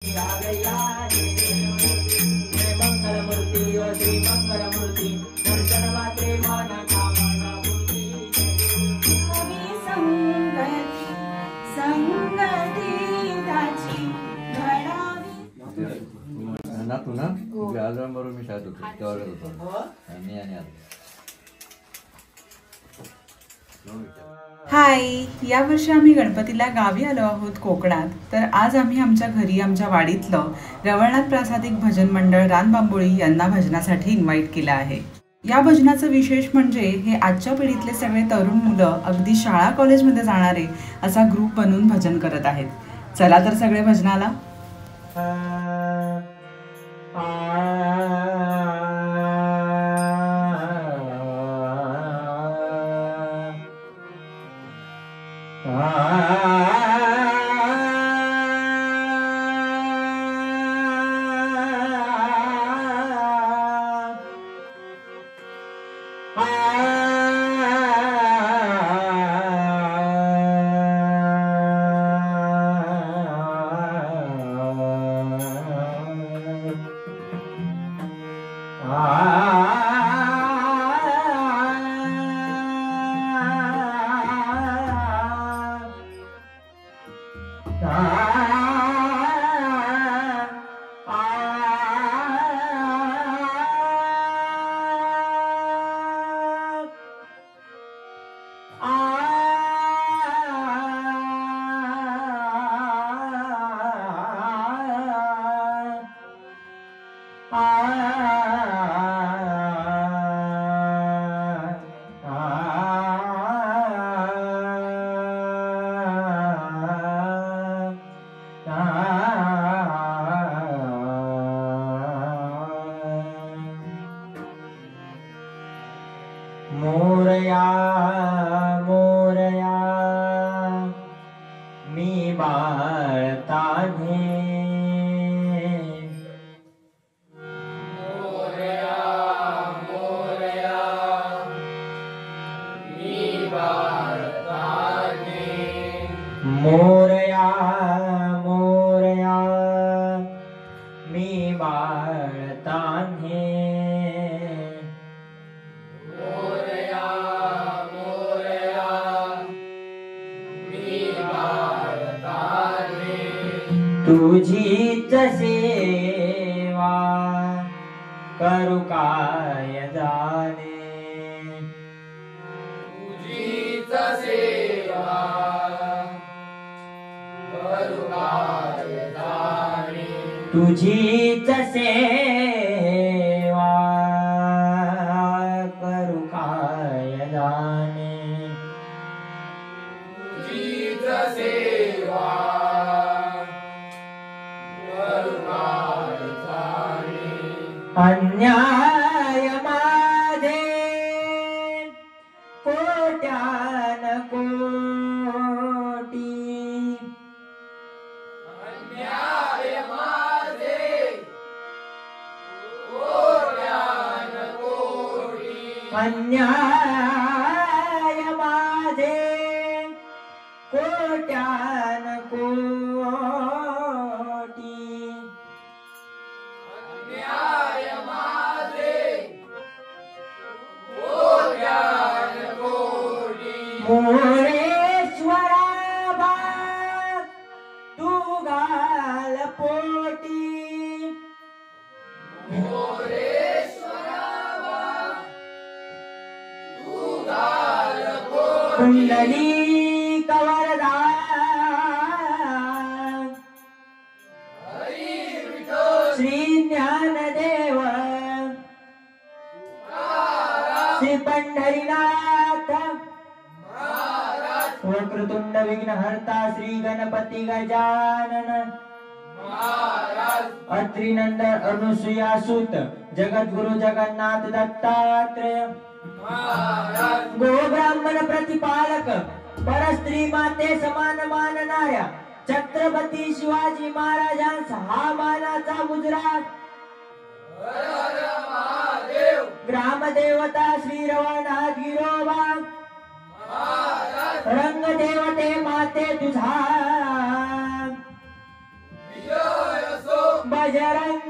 तू ना बरोबर मी शाळेत होतो तेव्हा आणि हाय, या वर्षी आम्ही गणपतीला गावी आलो आहोत कोकणात. तर आज आम्ही आमच्या घरी आमच्या वाडीतलं रवळनाथ प्रासादिक भजन मंडळ रानबांबोळी यांना भजनासाठी इन्व्हाइट केलं आहे. या भजनाचं विशेष म्हणजे हे आजच्या पिढीतले सगळे तरुण मुलं अगदी शाळा कॉलेजमध्ये जाणारे असा ग्रुप बनवून भजन करत आहेत. चला तर सगळे भजनाला. मोरया मोरया मी बाळताने मोरया मोरया मी बाळताने मोरया मोरया मी बाळताने तुझीच सेवा करू काय जाणे तुझीच सेवा करू काय जाणे तुझीच सेवा करू काय जाणे तुझीच सेवा अन्याय माझे कोट्यान कोटी अन्याय माझे कोट्यान कोटी अन्याय माझे कोट्यान कोटी मोरेश्वरा बा तू घाल पोटी मोरेश्वरा बा तू घाल पोटी कुंडली कवरदा श्री ज्ञानदेव श्री पंढरीनाथ वक्रतुंड विघ्नहर्ता श्री गणपती गजानन अत्रिनंद अनुसुया सुत जगद्गुरु जगन्नाथ दत्तात्रेय गो ब्राह्मण प्रतिपालक परस्त्री माते समान मानणाऱ्या छत्रपती शिवाजी महाराजांचा हा मानाचा मुजरा ग्रामदेवता श्री रवळनाथ गिरोबा रंगदेवते माते तुझा बजरंग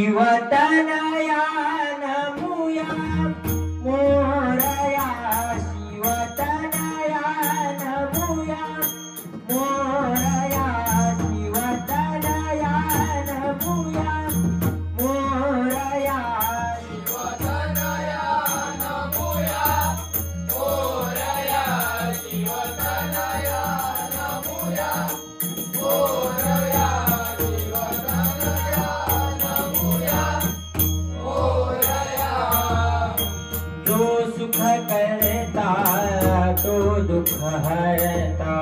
शिवतनया नमुया मोरया शिवतनया नमुया मोरया शिवतनया नमुया मोरया शिवतनया नमुया मोरया शिवतनया नमुया मोरया करता तो दुख हरता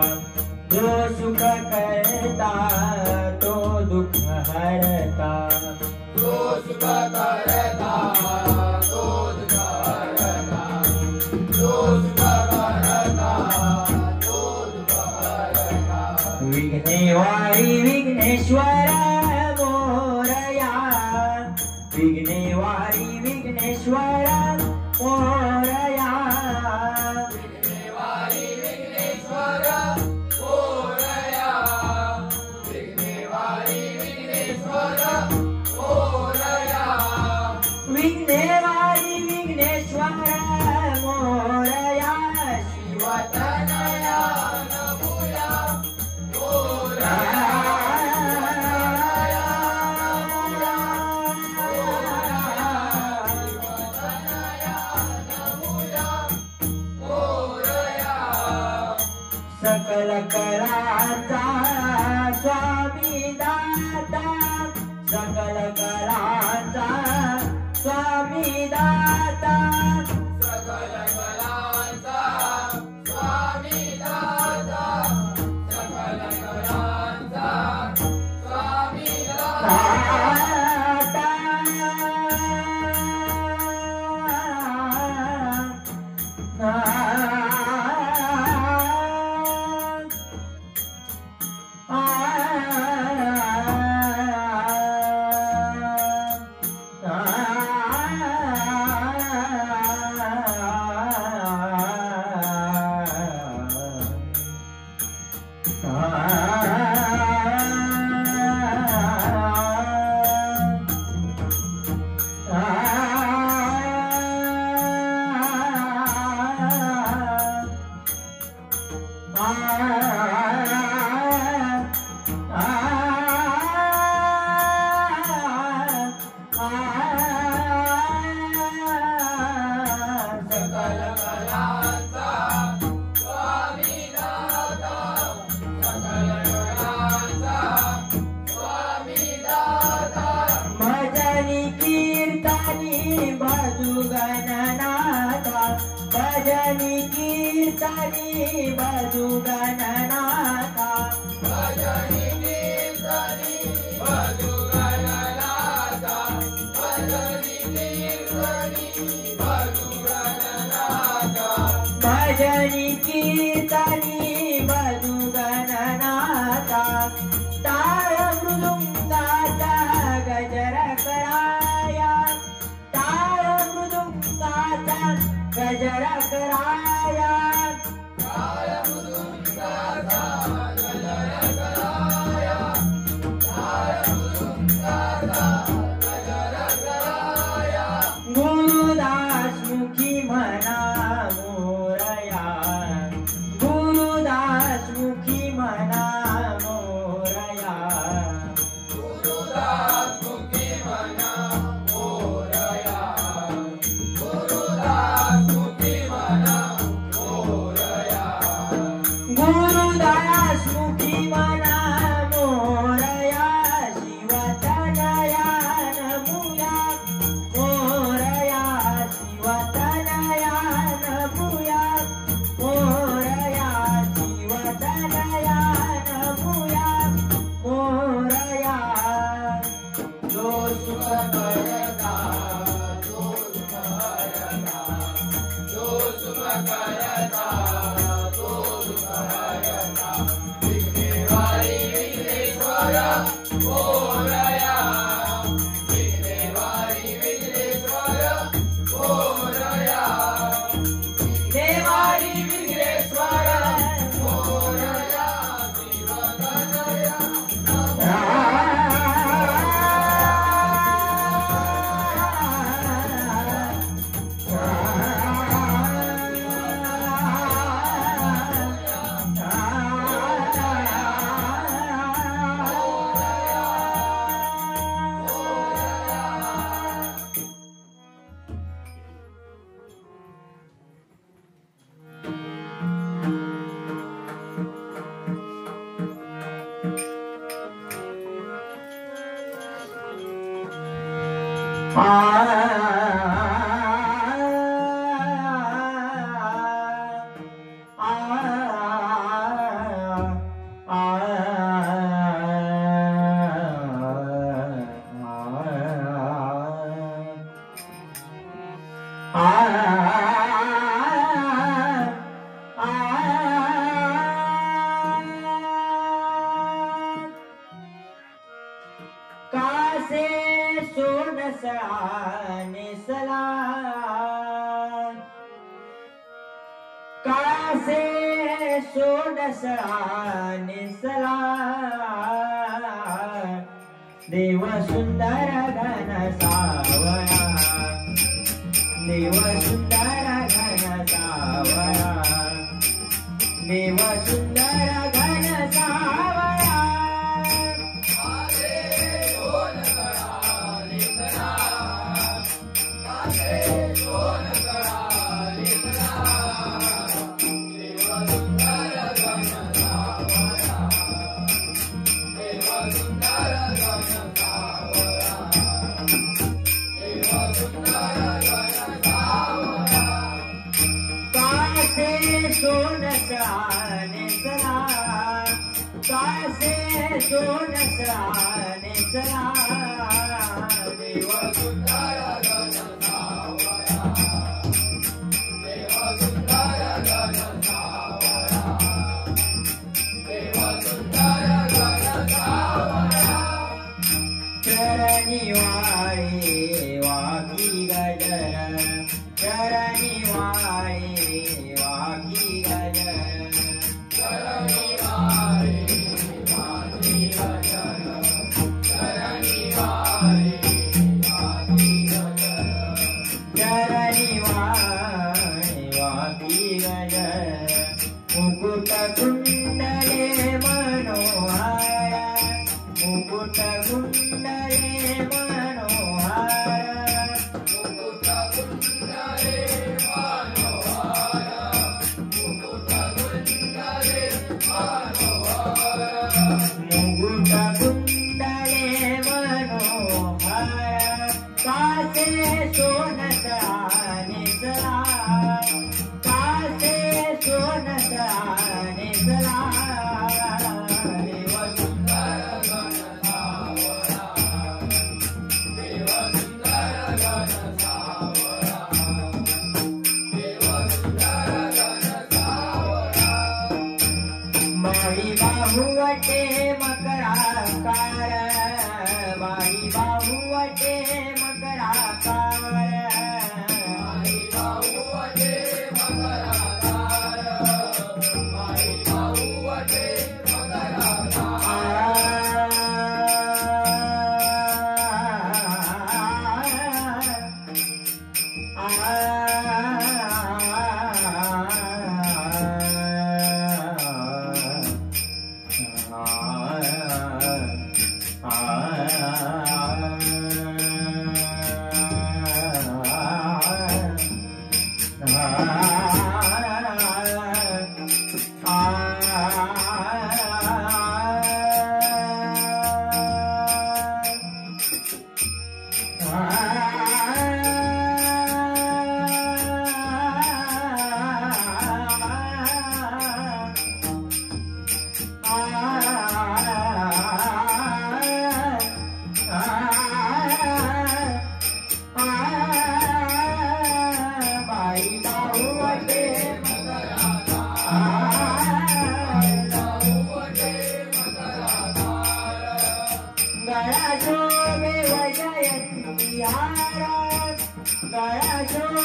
जो सुख करता तो दुख हरता जो सुख करता तो दुख हरता जो सुख करता तो दुख हरता विघ्नेवारी विघ्नेश्वर मोरया विघ्नेवारी विघ्नेश्वर मोरया विघ्नेवारी विघ्नेश्वर मोरया विघ्नेवारी विघ्नेश्वर मोरया विघ्नेवारी विघ्नेश्वर मोरया शिवतनया नमुया मोरया सकल कलाचा स्वामी दाता सकल कलाचा स्वामी दाता सकल कलाचा स्वामी दाता सकल कलाचा स्वामी भजनी कीर्तनी भजू गणनाथा भजनी कीर्तनी भजू गणनाथा भजनी कीर्तनी भजू गणनाथा भजनी कीर्तनी भजू गणनाथा टाळ मृदुंगाचा गजर कराया टाळ मृदुंगाचा गजर कराया टाळ मृदुंगाचा गजर कराया टाळ मृदुंगाचा गजर कराया गुरुदास देव सुंदर घन सावळा, देव सुंदर घन सावळा, देव सुंदर घन सावळा.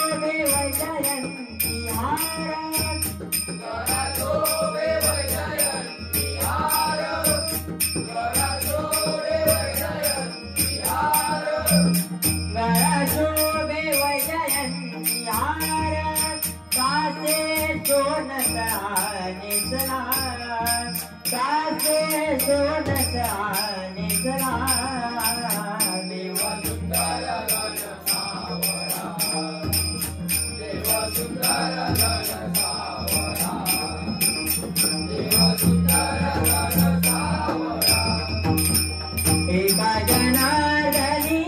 शोभे वैजयंती हार गळा शोभे वैजयंती हार गळा शोभे वैजयंती हार गळा शोभे वैजयंती हार कासे सोनचा निसला कासे सोनचा निसला देवा सुंदर गण सावळा देवा सुंदर गण सावळा देवा सुंदर गण सावळा एका जनार्दनी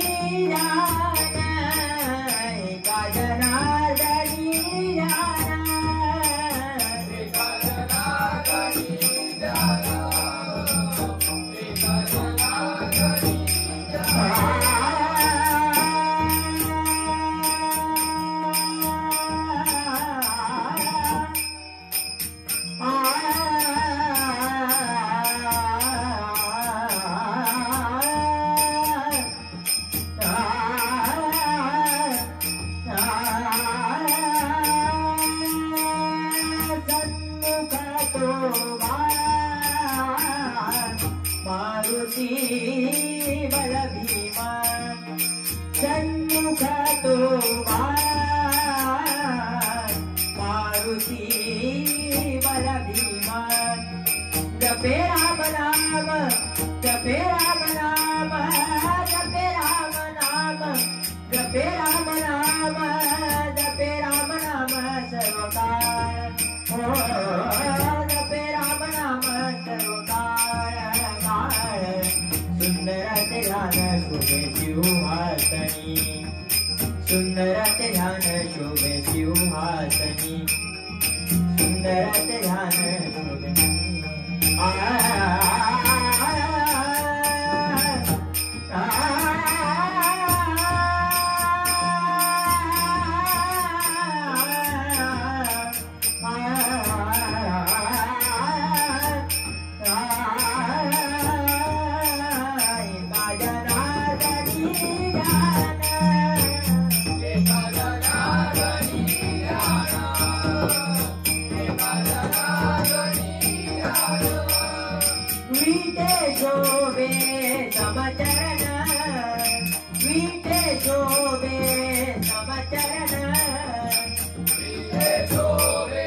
जान एका जनार्दनी जान एका जनार्दनी जान एका जनार्दनी मारुती बल भीमान सन्मुखा तो मारुती बल भीमान जपे राम नाम जपे राम नाम जपे राम नाम जपे राम नाम जपे राम नाम सर्वकाळ जपे राम नाम सर्वकाळ सुंदर ते ध्यान शोभे सिंहासनी सुंदर ते ध्यान शोभे सिंहासनी सुंदर ते ध्यान शोभे वीटे शोभे समचरण वीटे शोभे समचरण वीटे शोभे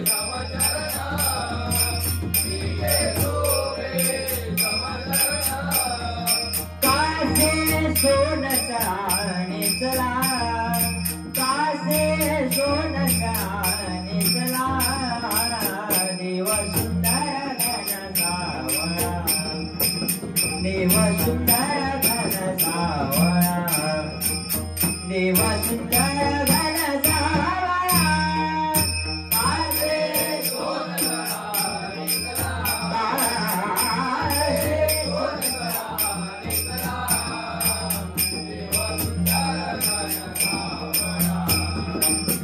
समचरण वीटे शोभे समचरण कासे सोनचा निसला कासे सोनचा निसला देव सुंदर घन सावळा देव सुंदर घन सावळा देव सुंदर घन सावळा कासे सोनचा निसला कासे सोनचा निसला देव सुंदर घन सावळा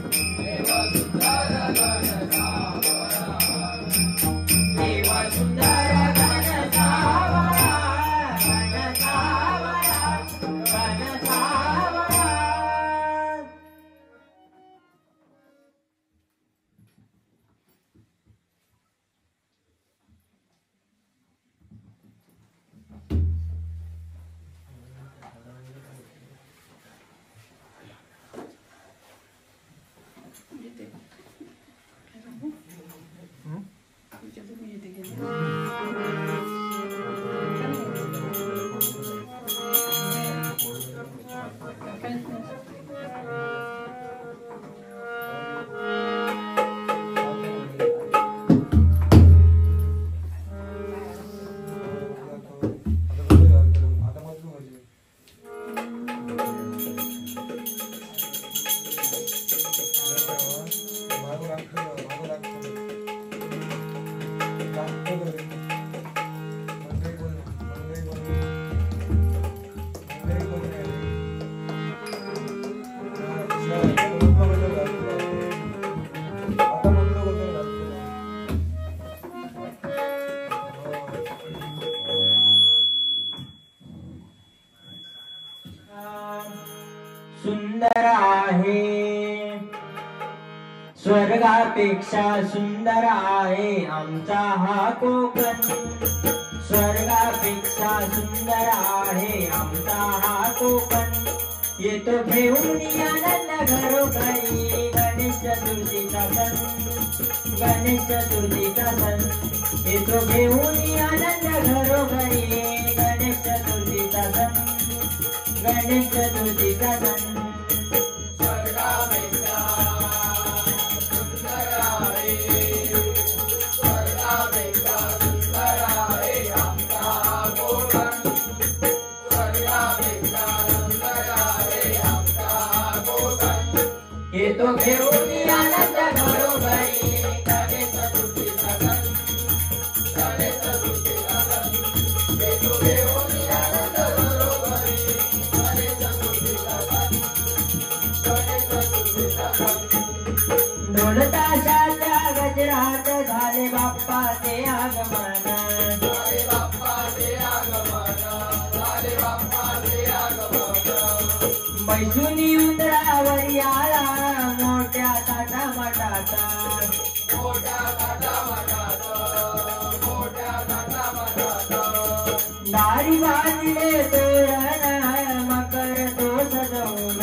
देव सुंदर घन सावळा देवा सुंदर घन सावळा घन सावळा घन सावळा. स्वर्गापेक्षा सुंदर आहे आमचा हा कोकण, स्वर्गापेक्षा सुंदर आहे आमचा हा कोकण. येतो घेऊन आनंद घरोघरी गणेश चतुर्थीचा सण, गणेश चतुर्थीचा सण. येतो घेऊन आनंद घरोघरी गणेश चतुर्थीचा सण, गणेश चतुर्थीचा सण. येतो घेऊन आनंद घरोघरी गणेश चतुर्थीचा सण, गणेश चतुर्थीचा सण. येतो घेऊन आनंद घरोघरी गणेश चतुर्थीचा सण, गणेश चतुर्थीचा सण. ढोल ताशाच्या गजरात झाले बाप्पाचे आगमन, झाले बाप्पाचे आगमन, झाले बाप्पाचे आगमन. बैसुनी उंदरावर आला मोठ्या थाटामाटात, मोठ्या थाटामाटात, मोठ्या थाटामाटात. दारी बांधले तोरण मकर तो सजवून,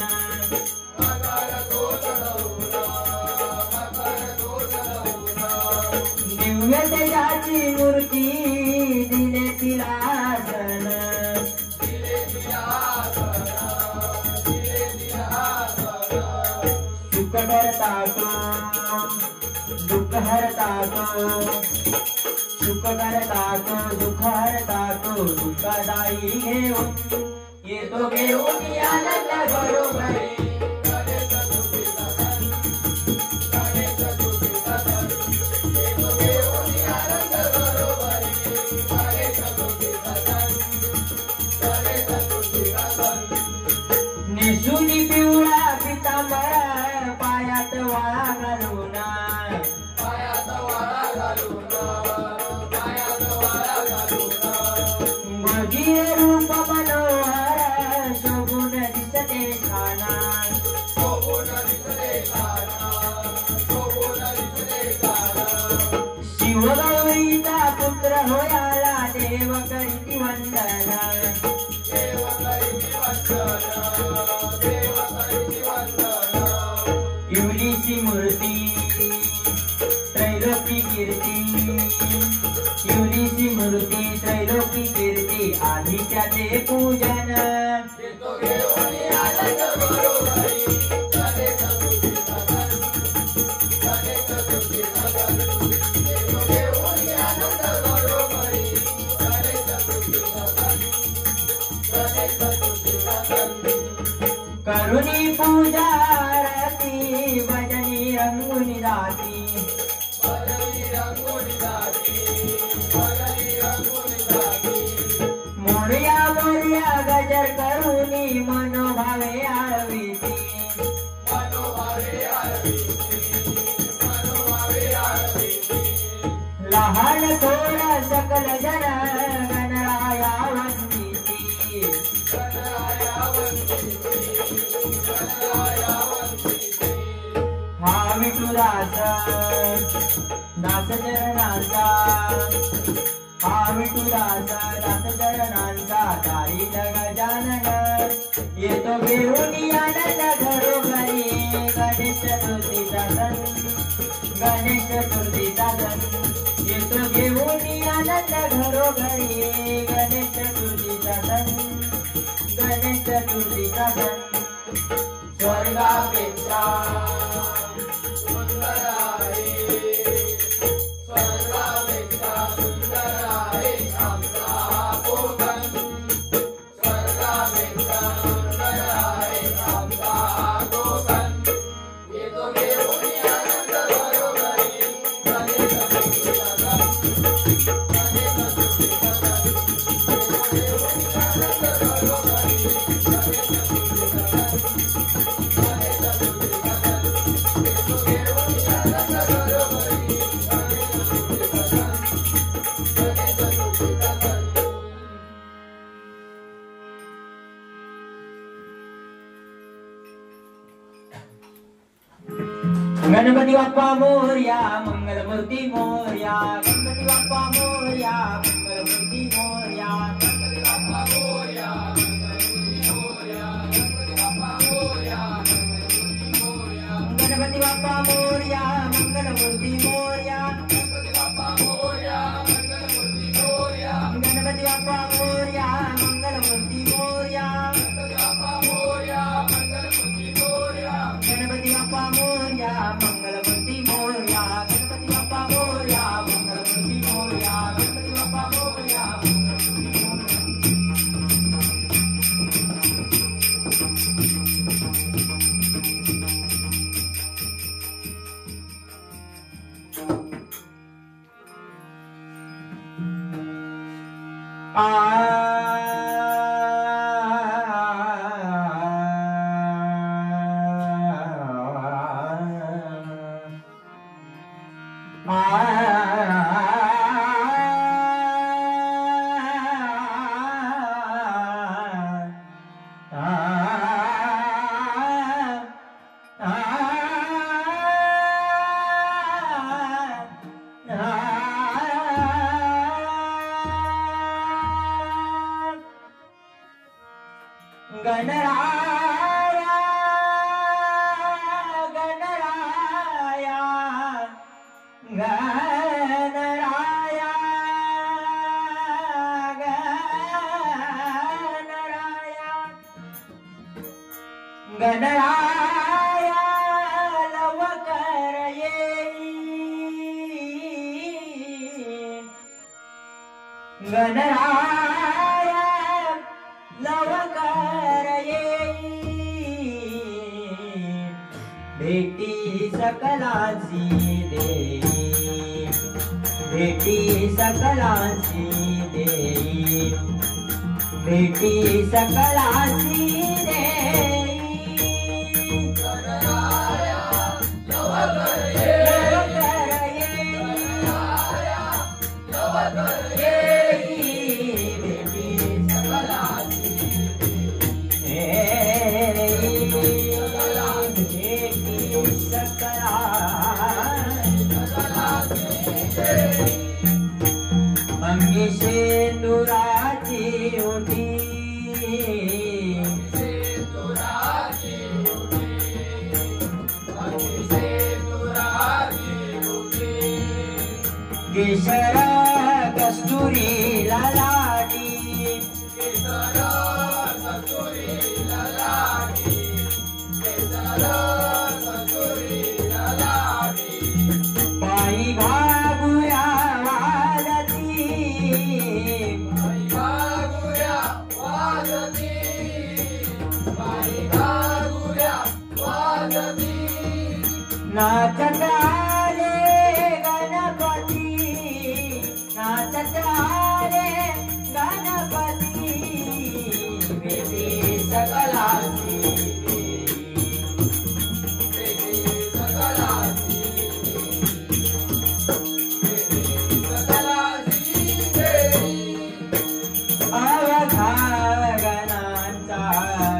मकर तो सजवून, मकर तो सजवून. दिव्य तेजाची मूर्ती दिले तिला आसन, दिले तिला आसन, दिले तिला आसन. सुख करतातो दुःख हरतातो, सुख करतातो दुःख हरतातो. दुःखदायी घेऊन येतो घेऊन आनंद घरोघरी गणेश चतुर्थीचा सण, गणेश चतुर्थीचा सण. येतो घेऊन आनंद घरोघरी गणेश चतुर्थीचा सण, गणेश चतुर्थीचा सण. निसुनी पिवळा पितांबर पायात वाळा घालून, पायात वाळा घालून, पायात वाळा घालून. भगीर रूप मनोहर शोभून दिसते छान, शोभून दिसते छान, शोभून दिसते छान. शिवगौरीचा पुत्र होयाला देव करीती वंदन, देव करीती वंदन, देव करीती वंदन. इवलीची मूर्ती त्रैलोकी कीर्ती, इवलीची मूर्ती त्रैलोकी कीर्ती. आधी त्याचे पूजन येतो घेऊन आनंद घरोघरी गणेश चतुर्थीचा सण, गणेश चतुर्थीचा सण. येतो घेऊन आनंद घरोघरी गणेश चतुर्थीचा सण, गणेश चतुर्थीचा सण. करुणी पूजा आरती भजनी रंगुनी जाती, भजनी रंगुनी जाती, भजनी रंगुनी जाती. मोरया मोरया गजर करुणी मनोभावे आळविती, मनोभावे आळविती, मनोभावे आळविती. लहान थोर सकल जन गणराया वंदिती, गणराया वंदिती, गणराया वंदिती. हा विठुराज दास चरणांचा, हा विठुराज दास चरणांचा. दारी गजानन येतो घेऊन आनंद घरोघरी गणेश चतुर्थीचा सण, गणेश चतुर्थीचा सण. येतो घेऊन आनंद घरोघरी गणेश चतुर्थीचा सण, गणेश चतुर्थीचा सण. स्वर्गापेक्षा सुंदर आहे, स्वर्गापेक्षा सुंदर आहे आमचा हा कोकण, स्वर्गापेक्षा सुंदर आहे आमचा हा कोकण. येतो घेऊन आनंद घरोघरी गणेश चतुर्थीचा सण, गणेश चतुर्थीचा सण. येतो घेऊन आनंद घरोघरी गणेश चतुर्थीचा सण, गणेश चतुर्थीचा सण. गणपती बाप्पा मोरया मंगलमूर्ती मोरया गणपती बाप्पा मोरया मंगलमूर्ती मोरया गणपती बाप्पा मोरया गणपती बाप्पा मोरया मंगलमूर्ती मोरया गणपती बाप्पा मोरया मंगलमूर्ती मोरया गणपती बाप्पा मोरया मंगलमूर्ती मोरया गणपती बाप्पा मोरया मंगलमूर्ती मोरया गणपती बाप्पा मोरया मंगलमूर्ती मोरया गणपती बाप्पा मोरया मंगलमूर्ती मोरया गणपती बाप्पा मोरया गणराया गणराया गणराया गणराया गणराया लवकर येई गणराया लवकर येई भेटी सकलाची देई भेटी सकलाची देई भेटी सकलाची देई गणराया लवकर येई लवकर येई भेटी सकलाची अंगी शेंदुराची ओटी केशर कस्तुरी लालाटी पायी भागुया वाजती नाचत आले गणपती नाचत आले गणपती भेटी सकलाची अवघा गणांचा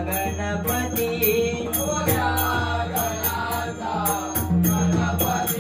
गणपती गणांचा गणपती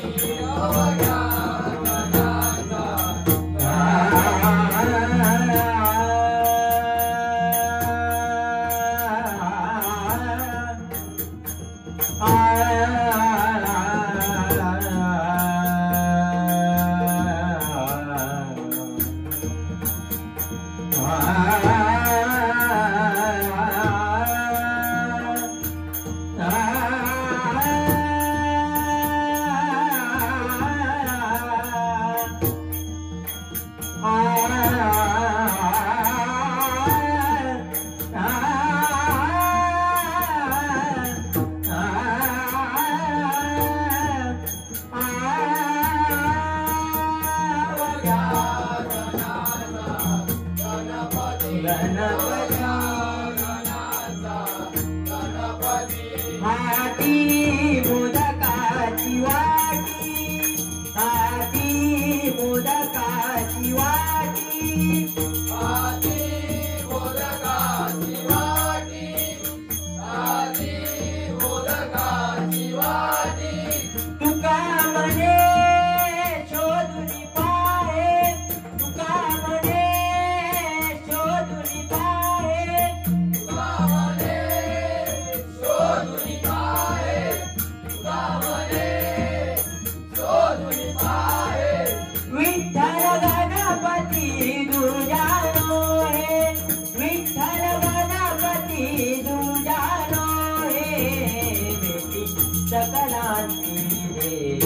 सकलांची देई,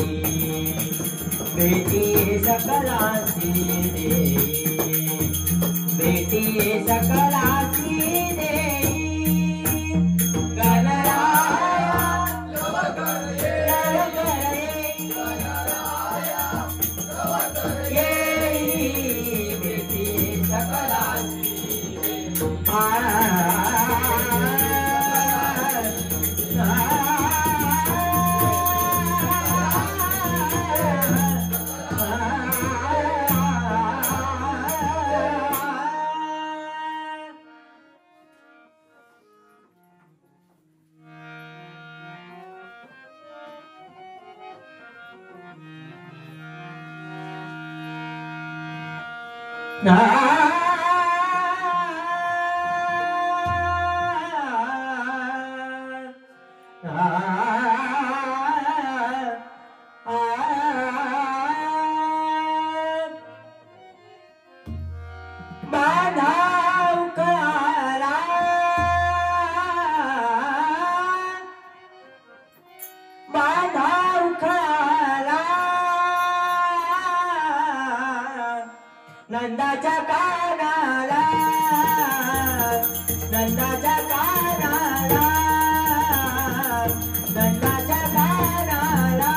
बेटी सकलांची देई, बेटी सकलांची देई, गणराया लवकर येई, येई बेटी सकलांची नंदाच्या कानाला, नंदाच्या कानाला, नंदाच्या कानाला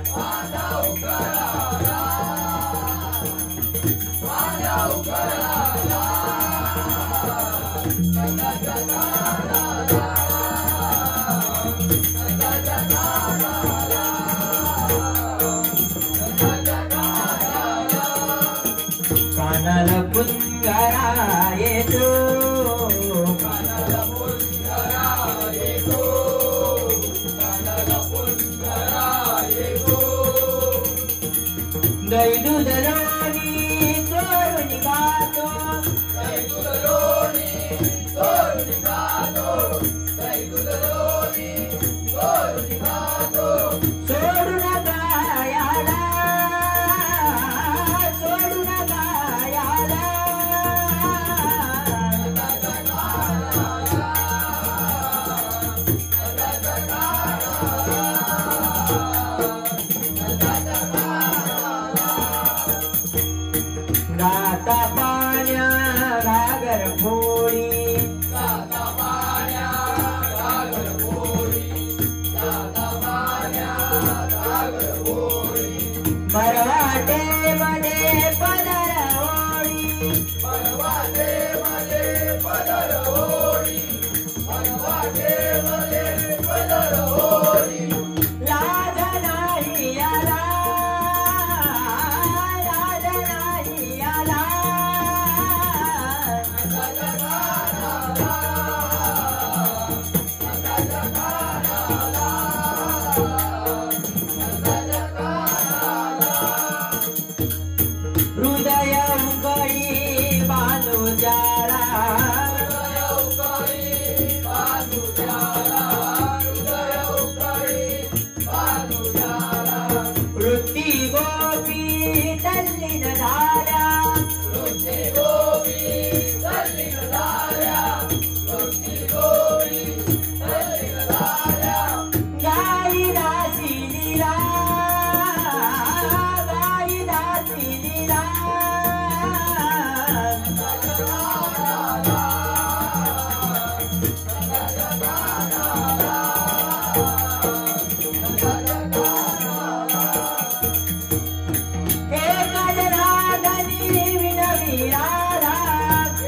माझ्या उकळाला, माझ्या उकळाला, नंदाच्या कानाला, नंदाच्या कानाला, कानाला पुंगारा येतो, कानाला पुंगारा येतो, कानाला पुंगारा येतो, दही दूध लोणी चोरून गातो, दही दूध लोणी चोरून गातो, दही दूध लोणी चोरून गातो, सोडू नका याला, सोडू नका याला, नंदाच्या कानाला, नंदाच्या कानाला, नंदाच्या कानाला, गाता पाण्या घागर फोडी, गाता पाण्या घागर फोडी, गाता पाण्या घागर फोडी, भरवाटे मध्ये पदर ओढी, बनवाटे मध्ये पदर ओढी, बनवाटे मध्ये पदर ओढी, लाज नाही आला, लाज नाही आला, नंदाच्या कानाला, नंदाच्या कानाला, नंदाच्या कानाला, हृदय उकळी बांधू जाला, हृदय उकळी बांधू द्याला, हृदय उकळी बांधू द्याला, वृत्ती गोपी तल्लीन झाल्या, वृत्ती गोपी तल्लीन झाल्या, वृत्ती गोपी तल्लीन झाल्या, गाई दासी लीला, गाई दासी लीला, नंदाच्या कानाला, नंदाच्या कानाला, नंदाच्या कानाला, एका जनार्दनी विनवी राधा,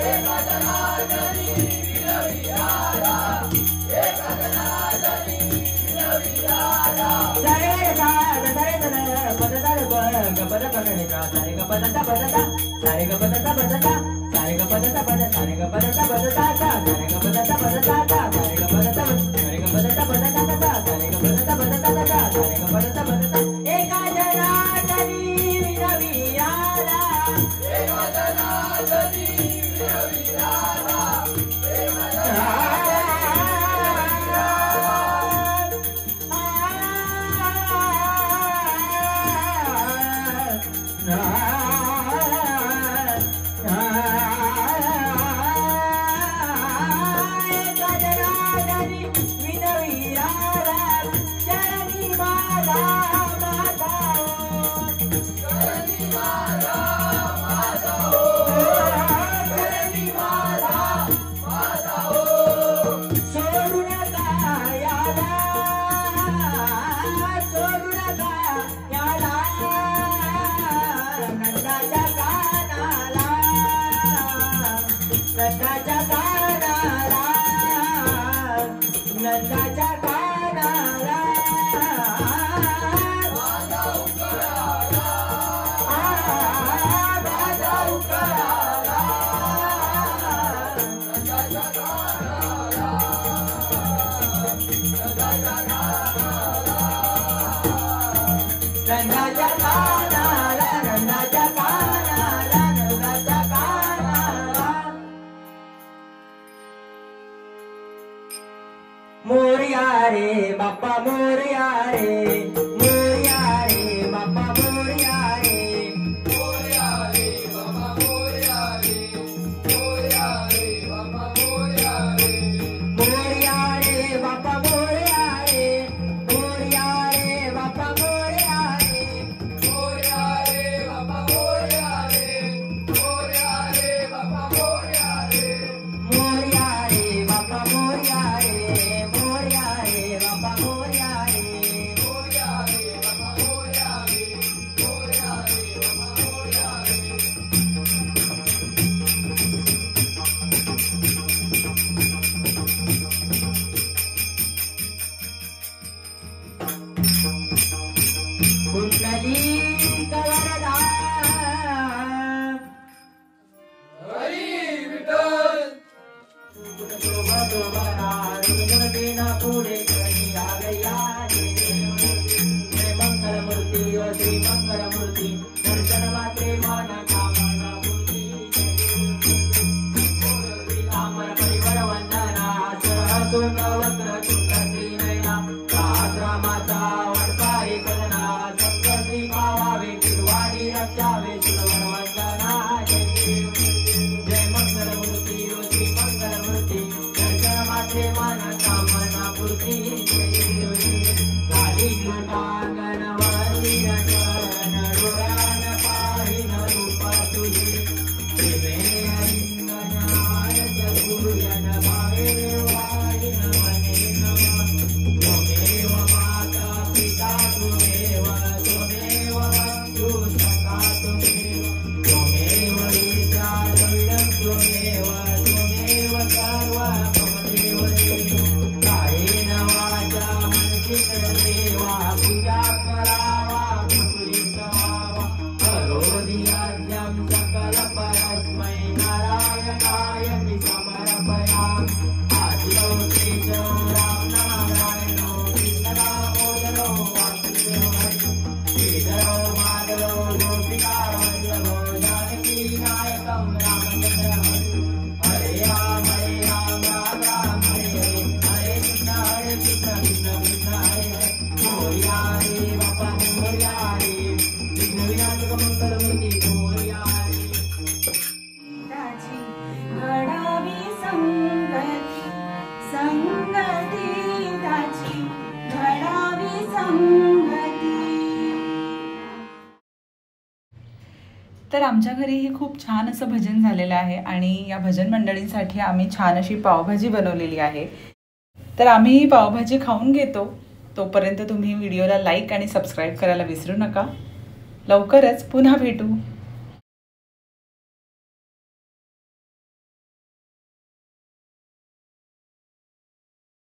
एका जनार्दनी विनवी राधा, एका जनार्दनी विनवी राधा, सरे सार सरे सर पदतर गपद पगणिका सारे गपदता पदता, सारे गपदता पदता, सारे गपदता पद, सारे गपदता पदता, सारे गपदता पदता, सारे गपदता पद, सारे गपदता पदता, सारे गपदता पदता, सारे गपदता पदता, एका जनार्दनी विनवी राधा, एका जनार्दनी विनवी राधा, एका जनार्दनी गजराधनी रंगाच्या कानाला, रंगाच्या कानाला, रंगाच्या कानाला. मोरया रे बाप्पा मोरया रे, मोरया रे बाप्पा मोरया रे. मोरया रे बाबा मोरया रे, मोरया रे बाबा मोरया रे. मोरया रे बाप्पा मोरया रे, मोरया रे बाप्पा मोरया रे. मोरया रे बाबा मोरया रे, मोरया रे बाबा मोरया रे. मोरया रे बाप्पा मोरया रे, मोरया रे बाप्पा मोरया रे. मोरया रे बाबा मोरया रे, मोरया रे बाबा मोरया रे. कुंडली कवरदा हरी विठ्ठल. पुढे करी आगया जय मंगलमूर्ती ओ श्री मंगलमूर्ती दर्शन मात्रे मान कामना मूर्ती तांबर परिवर वंदना सहसुन वक्र चुंड त्रिनयना सहस्रमाता वडपाई कदना संत श्री पावावे किरवाणी रक्षावे सुरवन वंदना जय मंगलमूर्ती ओ श्री मंगलमूर्ती दर्शन मात्रे मान कामना पूर्ती काली लुटांगण वरती रचन डोळ्यान पाहिन रूप तुझे प्रेमे हरिंगणाय जगुयन भावे वाहिन मने नमः त्वमेव माता पिता त्वमेव त्वमेव बन्धु सखा त्वमेव त्वमेव विद्या द्रविडं त्वमेव त्वमेव सर्वं त्वमेव देव कायेन वाचा मनसेन्द्रियेवा पूजा करावा कृपा करोमि यज्ञं सकल परस्मै नारायणाय समर्पयामि आदितो तेजो रामनारायणो कृष्णदामोदरो वासुदेवो श्रीधरो माधवो गोपिका वल्लभो जानकी नायकं रामचन्द्र हरे राम राम राम हरे हरे हरे कृष्ण कृष्ण कृष्ण हरे हरे मोरया रे बाप्पा मोरया रे विघ्न विनाशक मंगलमूर्ती मोरया रे. ताची घडावी संगती, संगती ताची घडावी संगती. तर आमच्या घरीही खूप छान असं भजन झालेलं आहे आणि या भजन मंडळींसाठी आम्ही छान अशी पावभाजी बनवलेली आहे. तर आम्ही ही पावभाजी खाऊन घेतो. तोपर्यंत तुम्ही व्हिडिओला लाईक आणि सबस्क्राईब करायला विसरू नका. लवकरच पुन्हा भेटू.